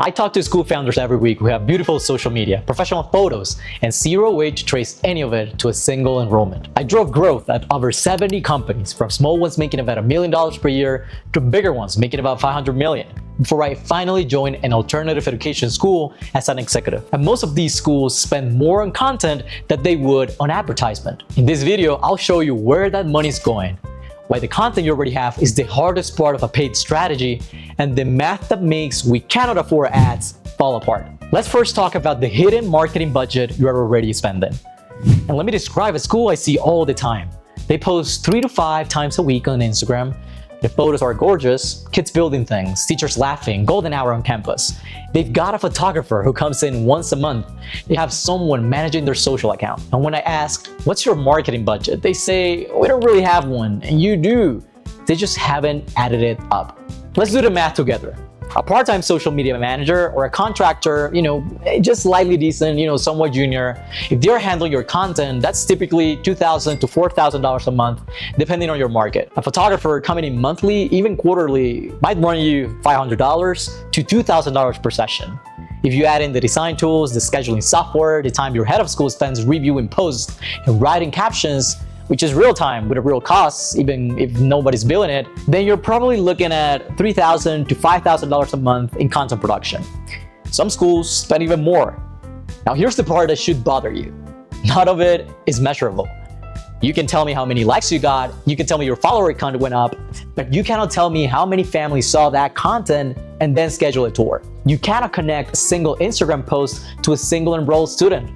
I talk to school founders every week who have beautiful social media, professional photos, and zero way to trace any of it to a single enrollment. I drove growth at over 70 companies, from small ones making about $1 million per year to bigger ones making about $500 million, before I finally joined an alternative education school as an executive. And most of these schools spend more on content than they would on advertisement. In this video, I'll show you where that money is going, why the content you already have is the hardest part of a paid strategy, and the math that makes we cannot afford ads fall apart. Let's first talk about the hidden marketing budget you are already spending. And let me describe a school I see all the time. They post 3 to 5 times a week on Instagram. The photos are gorgeous, kids building things, teachers laughing, golden hour on campus. They've got a photographer who comes in once a month. They have someone managing their social account. And when I ask, what's your marketing budget? They say, we don't really have one, and you do. They just haven't added it up. Let's do the math together. A part-time social media manager or a contractor, just slightly decent, somewhat junior, if they're handling your content, that's typically $2,000 to $4,000 a month, depending on your market. A photographer coming in monthly, even quarterly, might run you $500 to $2,000 per session. If you add in the design tools, the scheduling software, the time your head of school spends reviewing posts and writing captions, which is real time with a real cost, even if nobody's billing it, then you're probably looking at $3,000 to $5,000 a month in content production. Some schools spend even more. Now here's the part that should bother you. None of it is measurable. You can tell me how many likes you got, you can tell me your follower count went up, but you cannot tell me how many families saw that content and then schedule a tour. You cannot connect a single Instagram post to a single enrolled student.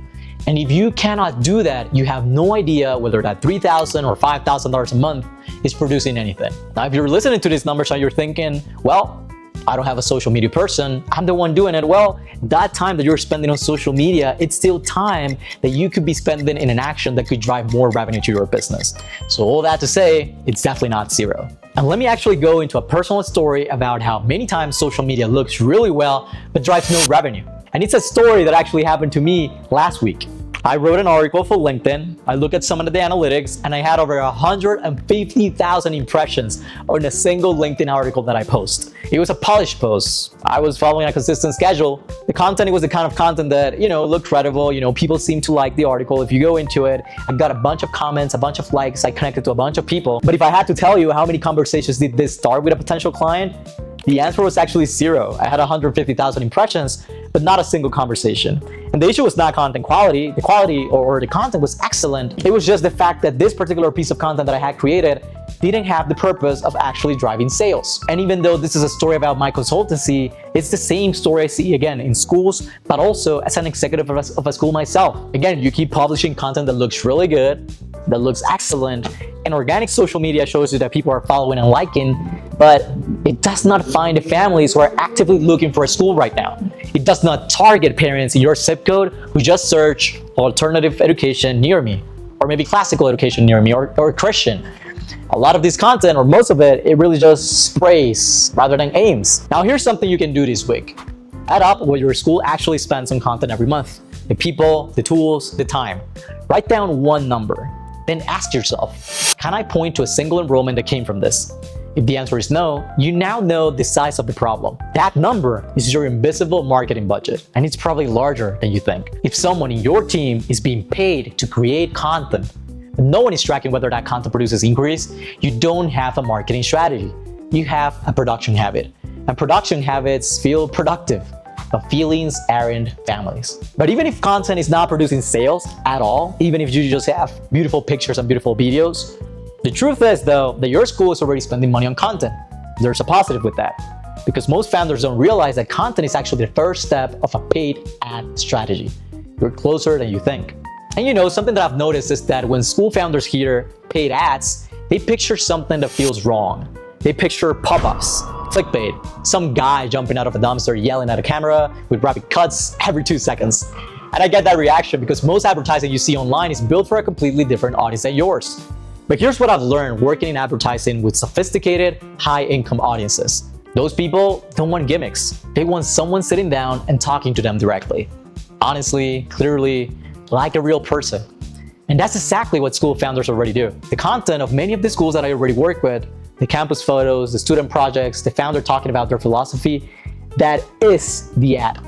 And if you cannot do that, you have no idea whether that $3,000 or $5,000 a month is producing anything. Now, if you're listening to these numbers and you're thinking, well, I don't have a social media person, I'm the one doing it. Well, that time that you're spending on social media, it's still time that you could be spending in an action that could drive more revenue to your business. So all that to say, it's definitely not zero. And let me actually go into a personal story about how many times social media looks really well, but drives no revenue. And it's a story that actually happened to me last week. I wrote an article for LinkedIn, I looked at some of the analytics, and I had over 150,000 impressions on a single LinkedIn article that I post. It was a polished post. I was following a consistent schedule. The content was the kind of content that, looked credible. People seemed to like the article. If you go into it, I got a bunch of comments, a bunch of likes, I connected to a bunch of people. But if I had to tell you how many conversations did this start with a potential client, the answer was actually 0. I had 150,000 impressions, but not a single conversation. And the issue was not content quality. The quality or the content was excellent. It was just the fact that this particular piece of content that I had created didn't have the purpose of actually driving sales. And even though this is a story about my consultancy, it's the same story I see again in schools, but also as an executive of a school myself. Again, you keep publishing content that looks really good, that looks excellent, and organic social media shows you that people are following and liking, but it does not find the families who are actively looking for a school right now. It does not target parents in your zip code who just search alternative education near me, or maybe classical education near me, or Christian. A lot of this content, or most of it, it really just sprays rather than aims. Now here's something you can do this week. Add up what your school actually spends on content every month. The people, the tools, the time. Write down one number. Then ask yourself, can I point to a single enrollment that came from this? If the answer is no, you now know the size of the problem. That number is your invisible marketing budget, and it's probably larger than you think. If someone in your team is being paid to create content, but no one is tracking whether that content produces inquiries, you don't have a marketing strategy. You have a production habit. And production habits feel productive, but feelings aren't families. But even if content is not producing sales at all, even if you just have beautiful pictures and beautiful videos, the truth is though that your school is already spending money on content. There's a positive with that, because most founders don't realize that content is actually the first step of a paid ad strategy. You're closer than you think. And something that I've noticed is that when school founders hear paid ads, they picture something that feels wrong. They picture pop-ups, clickbait, some guy jumping out of a dumpster yelling at a camera with rapid cuts every 2 seconds. And I get that reaction because most advertising you see online is built for a completely different audience than yours. But here's what I've learned working in advertising with sophisticated, high-income audiences. Those people don't want gimmicks. They want someone sitting down and talking to them directly. Honestly, clearly, like a real person. And that's exactly what school founders already do. The content of many of the schools that I already work with, the campus photos, the student projects, the founder talking about their philosophy, that is the ad.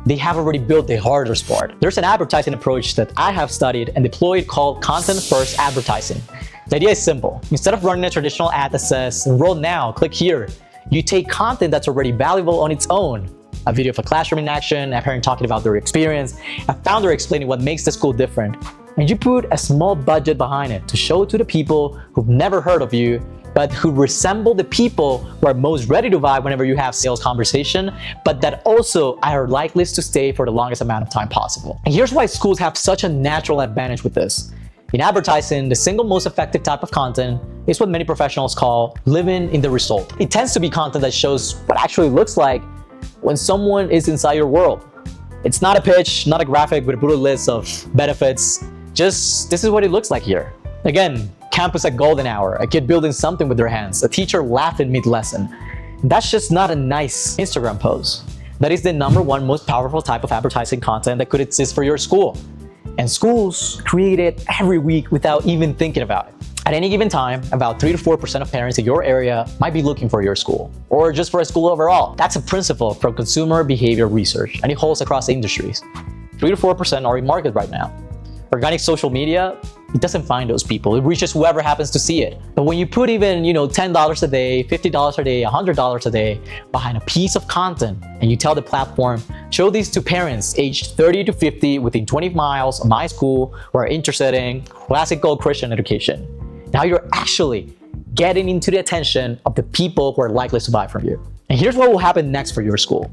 They have already built the hardest part. There's an advertising approach that I have studied and deployed called content-first advertising. The idea is simple. Instead of running a traditional ad that says, enroll now, click here, you take content that's already valuable on its own. A video of a classroom in action, a parent talking about their experience, a founder explaining what makes the school different, and you put a small budget behind it to show to the people who've never heard of you, but who resemble the people who are most ready to buy whenever you have sales conversation, but that also are likeliest to stay for the longest amount of time possible. And here's why schools have such a natural advantage with this. In advertising, the single most effective type of content is what many professionals call living in the result. It tends to be content that shows what actually looks like when someone is inside your world. It's not a pitch, not a graphic with a brutal list of benefits, just this is what it looks like here. Again, campus at golden hour, a kid building something with their hands, a teacher laughing mid-lesson. That's just not a nice Instagram post. That is the #1 most powerful type of advertising content that could exist for your school. And schools create it every week without even thinking about it. At any given time, about 3 to 4% of parents in your area might be looking for your school, or just for a school overall. That's a principle from consumer behavior research, and it holds across industries. 3 to 4% are in market right now. Organic social media, it doesn't find those people. It reaches whoever happens to see it. But when you put even, $10 a day, $50 a day, $100 a day behind a piece of content, and you tell the platform, show these to parents aged 30 to 50 within 20 miles of my school who are interested in classical Christian education. Now you're actually getting into the attention of the people who are likely to buy from you. And here's what will happen next for your school.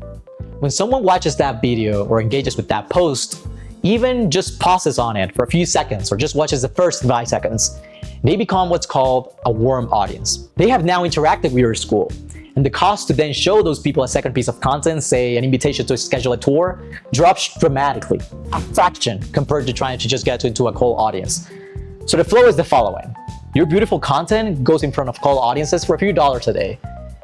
When someone watches that video or engages with that post, even just pauses on it for a few seconds or just watches the first 5 seconds, they become what's called a warm audience. They have now interacted with your school, and the cost to then show those people a second piece of content, say an invitation to schedule a tour, drops dramatically, a fraction compared to trying to just get into a cold audience. So the flow is the following. Your beautiful content goes in front of cold audiences for a few dollars a day.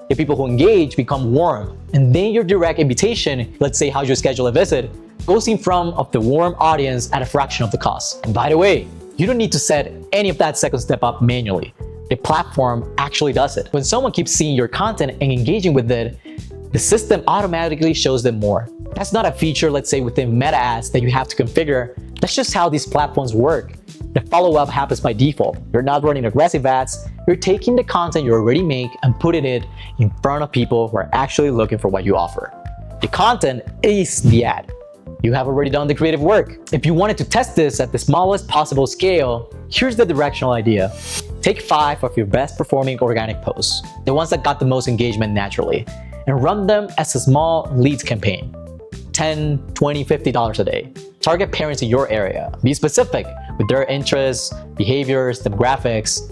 The people who engage become warm, and then your direct invitation, let's say how you schedule a visit, goes in front of the warm audience at a fraction of the cost. And by the way, you don't need to set any of that second step up manually. The platform actually does it. When someone keeps seeing your content and engaging with it, the system automatically shows them more. That's not a feature, let's say, within Meta ads that you have to configure. That's just how these platforms work. The follow-up happens by default. You're not running aggressive ads. You're taking the content you already make and putting it in front of people who are actually looking for what you offer. The content is the ad. You have already done the creative work. If you wanted to test this at the smallest possible scale, here's the directional idea. Take 5 of your best performing organic posts, the ones that got the most engagement naturally, and run them as a small leads campaign. $10, $20, $50 a day. Target parents in your area. Be specific with their interests, behaviors, demographics,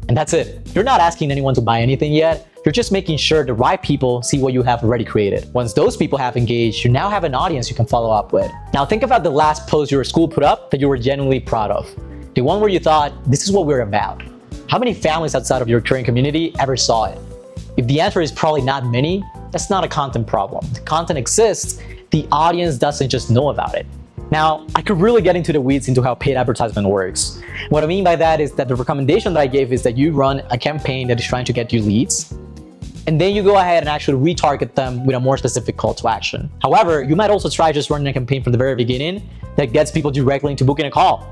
and that's it. You're not asking anyone to buy anything yet. You're just making sure the right people see what you have already created. Once those people have engaged, you now have an audience you can follow up with. Now think about the last post your school put up that you were genuinely proud of. The one where you thought, this is what we're about. How many families outside of your current community ever saw it? If the answer is probably not many, that's not a content problem. The content exists, the audience doesn't just know about it. Now, I could really get into the weeds into how paid advertisement works. What I mean by that is that the recommendation that I gave is that you run a campaign that is trying to get you leads, and then you go ahead and actually retarget them with a more specific call to action. However, you might also try just running a campaign from the very beginning that gets people directly into booking a call.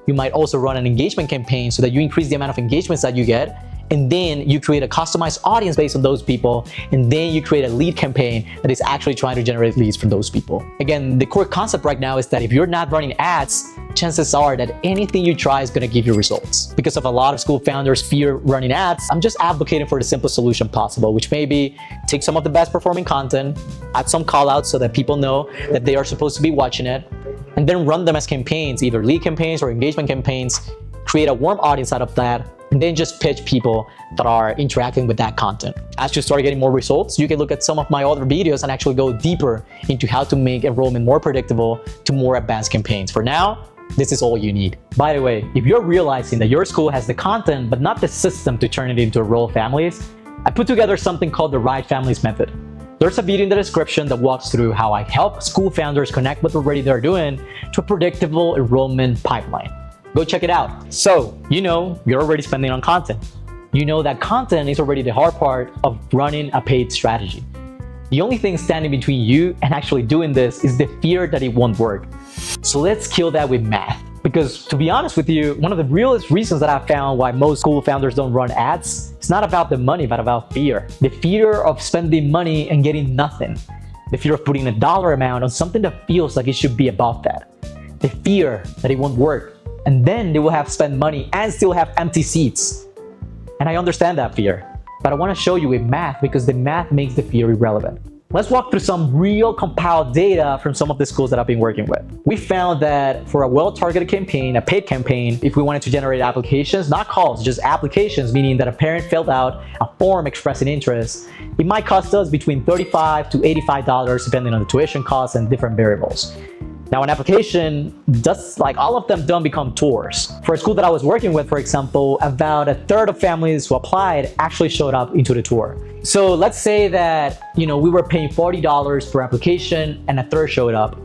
You might also run an engagement campaign so that you increase the amount of engagements that you get, and then you create a customized audience based on those people, and then you create a lead campaign that is actually trying to generate leads from those people. Again, the core concept right now is that if you're not running ads, chances are that anything you try is going to give you results. Because of a lot of school founders fear running ads, I'm just advocating for the simplest solution possible, which may be take some of the best performing content, add some call outs so that people know that they are supposed to be watching it, and then run them as campaigns, either lead campaigns or engagement campaigns, create a warm audience out of that, and then just pitch people that are interacting with that content. As you start getting more results, you can look at some of my other videos and actually go deeper into how to make enrollment more predictable to more advanced campaigns. For now, this is all you need. By the way, if you're realizing that your school has the content but not the system to turn it into enroll families, I put together something called the Right Families Method. There's a video in the description that walks through how I help school founders connect what already they're doing to a predictable enrollment pipeline. Go check it out. So, you're already spending on content. You know that content is already the hard part of running a paid strategy. The only thing standing between you and actually doing this is the fear that it won't work. So let's kill that with math. Because to be honest with you, one of the realest reasons that I found why most school founders don't run ads, it's not about the money, but about fear. The fear of spending money and getting nothing. The fear of putting a dollar amount on something that feels like it should be above that. The fear that it won't work. And then they will have to spend money and still have empty seats. And I understand that fear. But I want to show you with math because the math makes the fear irrelevant. Let's walk through some real compiled data from some of the schools that I've been working with. We found that for a well-targeted campaign, a paid campaign, if we wanted to generate applications, not calls, just applications, meaning that a parent filled out a form expressing interest, it might cost us between $35 to $85 depending on the tuition costs and different variables. Now, an application, just like all of them don't become tours. For a school that I was working with, for example, about a third of families who applied actually showed up into the tour. So let's say that, we were paying $40 per application and a third showed up.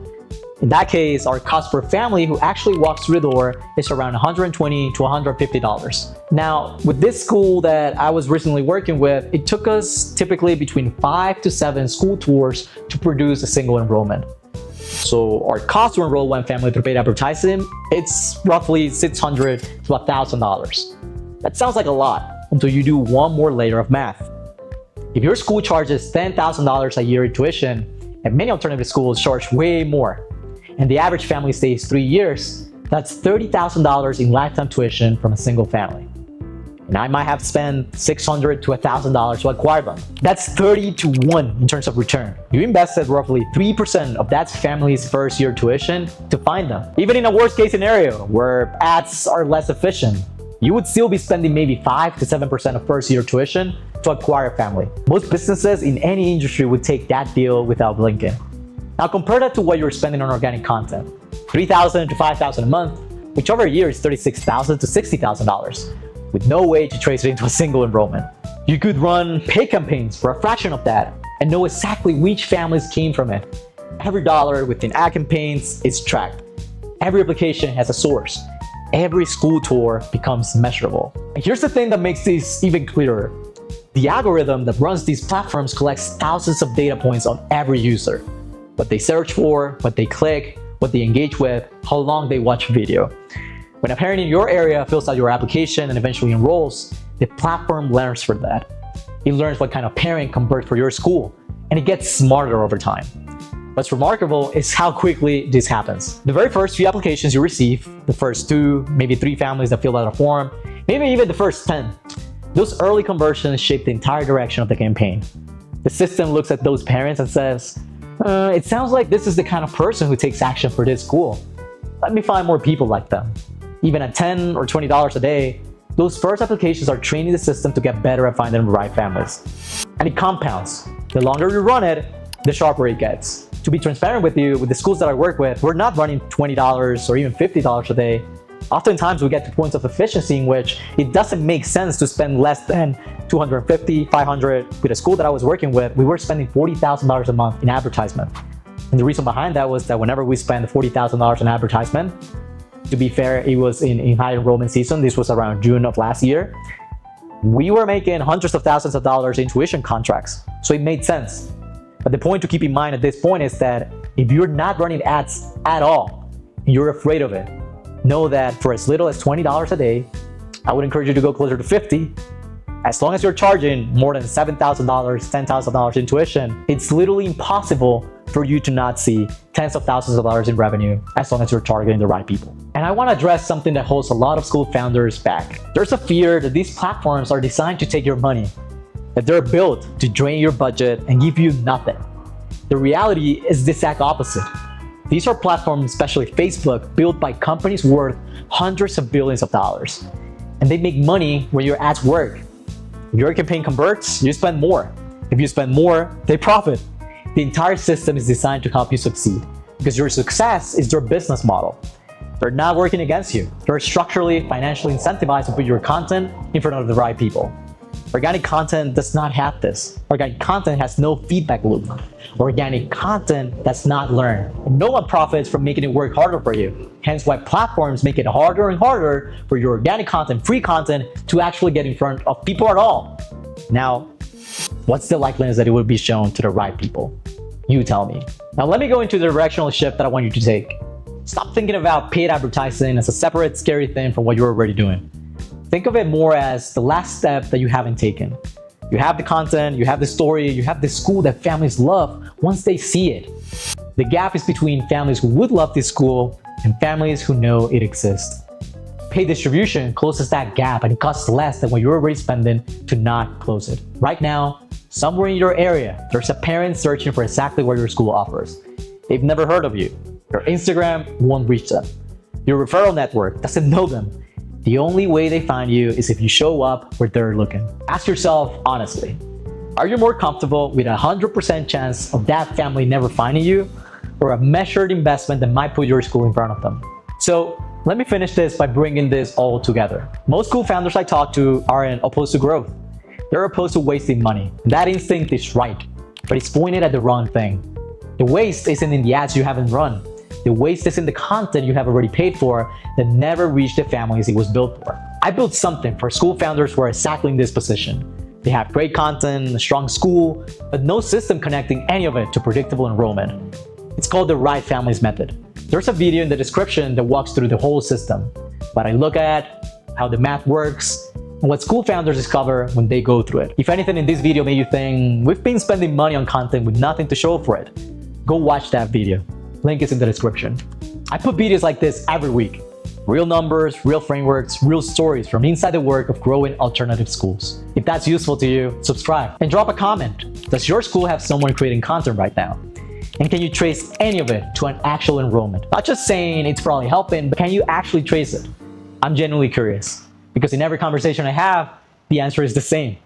In that case, our cost per family who actually walks through the door is around $120 to $150. Now, with this school that I was recently working with, it took us typically between 5 to 7 school tours to produce a single enrollment. So our cost to enroll one family through paid advertising, it's roughly $600 to $1,000. That sounds like a lot until you do one more layer of math. If your school charges $10,000 a year in tuition, and many alternative schools charge way more, and the average family stays 3 years, that's $30,000 in lifetime tuition from a single family. And I might have to spend $600 to $1,000 to acquire them. That's 30 to 1 in terms of return. You invested roughly 3% of that family's first year tuition to find them. Even in a worst case scenario where ads are less efficient, you would still be spending maybe 5 to 7% of first year tuition to acquire a family. Most businesses in any industry would take that deal without blinking. Now compare that to what you're spending on organic content. $3,000 to $5,000 a month, which over a year is $36,000 to $60,000. With no way to trace it into a single enrollment. You could run paid campaigns for a fraction of that and know exactly which families came from it. Every dollar within ad campaigns is tracked. Every application has a source. Every school tour becomes measurable. And here's the thing that makes this even clearer. The algorithm that runs these platforms collects thousands of data points on every user. What they search for, what they click, what they engage with, how long they watch video. When a parent in your area fills out your application and eventually enrolls, the platform learns from that. It learns what kind of parent converts for your school, and it gets smarter over time. What's remarkable is how quickly this happens. The very first few applications you receive, the first 2, maybe 3 families that fill out a form, maybe even the first 10, those early conversions shape the entire direction of the campaign. The system looks at those parents and says, it sounds like this is the kind of person who takes action for this school. Let me find more people like them. Even at $10 or $20 a day, those first applications are training the system to get better at finding the right families. And it compounds. The longer you run it, the sharper it gets. To be transparent with you, with the schools that I work with, we're not running $20 or even $50 a day. Oftentimes we get to points of efficiency in which it doesn't make sense to spend less than $250, $500. With a school that I was working with, we were spending $40,000 a month in advertisement. And the reason behind that was that whenever we spend $40,000 in advertisement, to be fair, it was in high enrollment season. This was around June of last year. We were making hundreds of thousands of dollars in tuition contracts. So it made sense. But the point to keep in mind at this point is that if you're not running ads at all, and you're afraid of it, know that for as little as $20 a day, I would encourage you to go closer to $50. As long as you're charging more than $7,000, $10,000 in tuition, it's literally impossible for you to not see tens of thousands of dollars in revenue as long as you're targeting the right people. And I want to address something that holds a lot of school founders back. There's a fear that these platforms are designed to take your money, that they're built to drain your budget and give you nothing. The reality is the exact opposite. These are platforms, especially Facebook, built by companies worth hundreds of billions of dollars. And they make money when your ads work. If your campaign converts, you spend more. If you spend more, they profit. The entire system is designed to help you succeed because your success is their business model. They're not working against you. They're structurally, financially incentivized to put your content in front of the right people. Organic content does not have this. Organic content has no feedback loop. Organic content does not learn. And no one profits from making it work harder for you. Hence why platforms make it harder and harder for your organic content, free content, to actually get in front of people at all. Now, What's the likeliness that it would be shown to the right people? You tell me. Now let me go into the directional shift that I want you to take. Stop thinking about paid advertising as a separate, scary thing from what you're already doing. Think of it more as the last step that you haven't taken. You have the content, you have the story, you have the school that families love once they see it. The gap is between families who would love this school and families who know it exists. Paid distribution closes that gap and it costs less than what you're already spending to not close it. Right now, somewhere in your area, there's a parent searching for exactly what your school offers. They've never heard of you. Your Instagram won't reach them. Your referral network doesn't know them. The only way they find you is if you show up where they're looking. Ask yourself honestly, are you more comfortable with a 100% chance of that family never finding you, or a measured investment that might put your school in front of them? So let me finish this by bringing this all together. Most school founders I talk to aren't opposed to growth. They're opposed to wasting money. That instinct is right, but it's pointed at the wrong thing. The waste isn't in the ads you haven't run. The waste is in the content you have already paid for that never reached the families it was built for. I built something for school founders who are exactly in this position. They have great content, a strong school, but no system connecting any of it to predictable enrollment. It's called the Right Families Method. There's a video in the description that walks through the whole system, what I look at, how the math works, and what school founders discover when they go through it. If anything in this video made you think, we've been spending money on content with nothing to show for it, go watch that video. Link is in the description. I put videos like this every week. Real numbers, real frameworks, real stories from inside the work of growing alternative schools. If that's useful to you, subscribe and drop a comment. Does your school have someone creating content right now? And can you trace any of it to an actual enrollment? Not just saying it's probably helping, but can you actually trace it? I'm genuinely curious, because in every conversation I have, the answer is the same.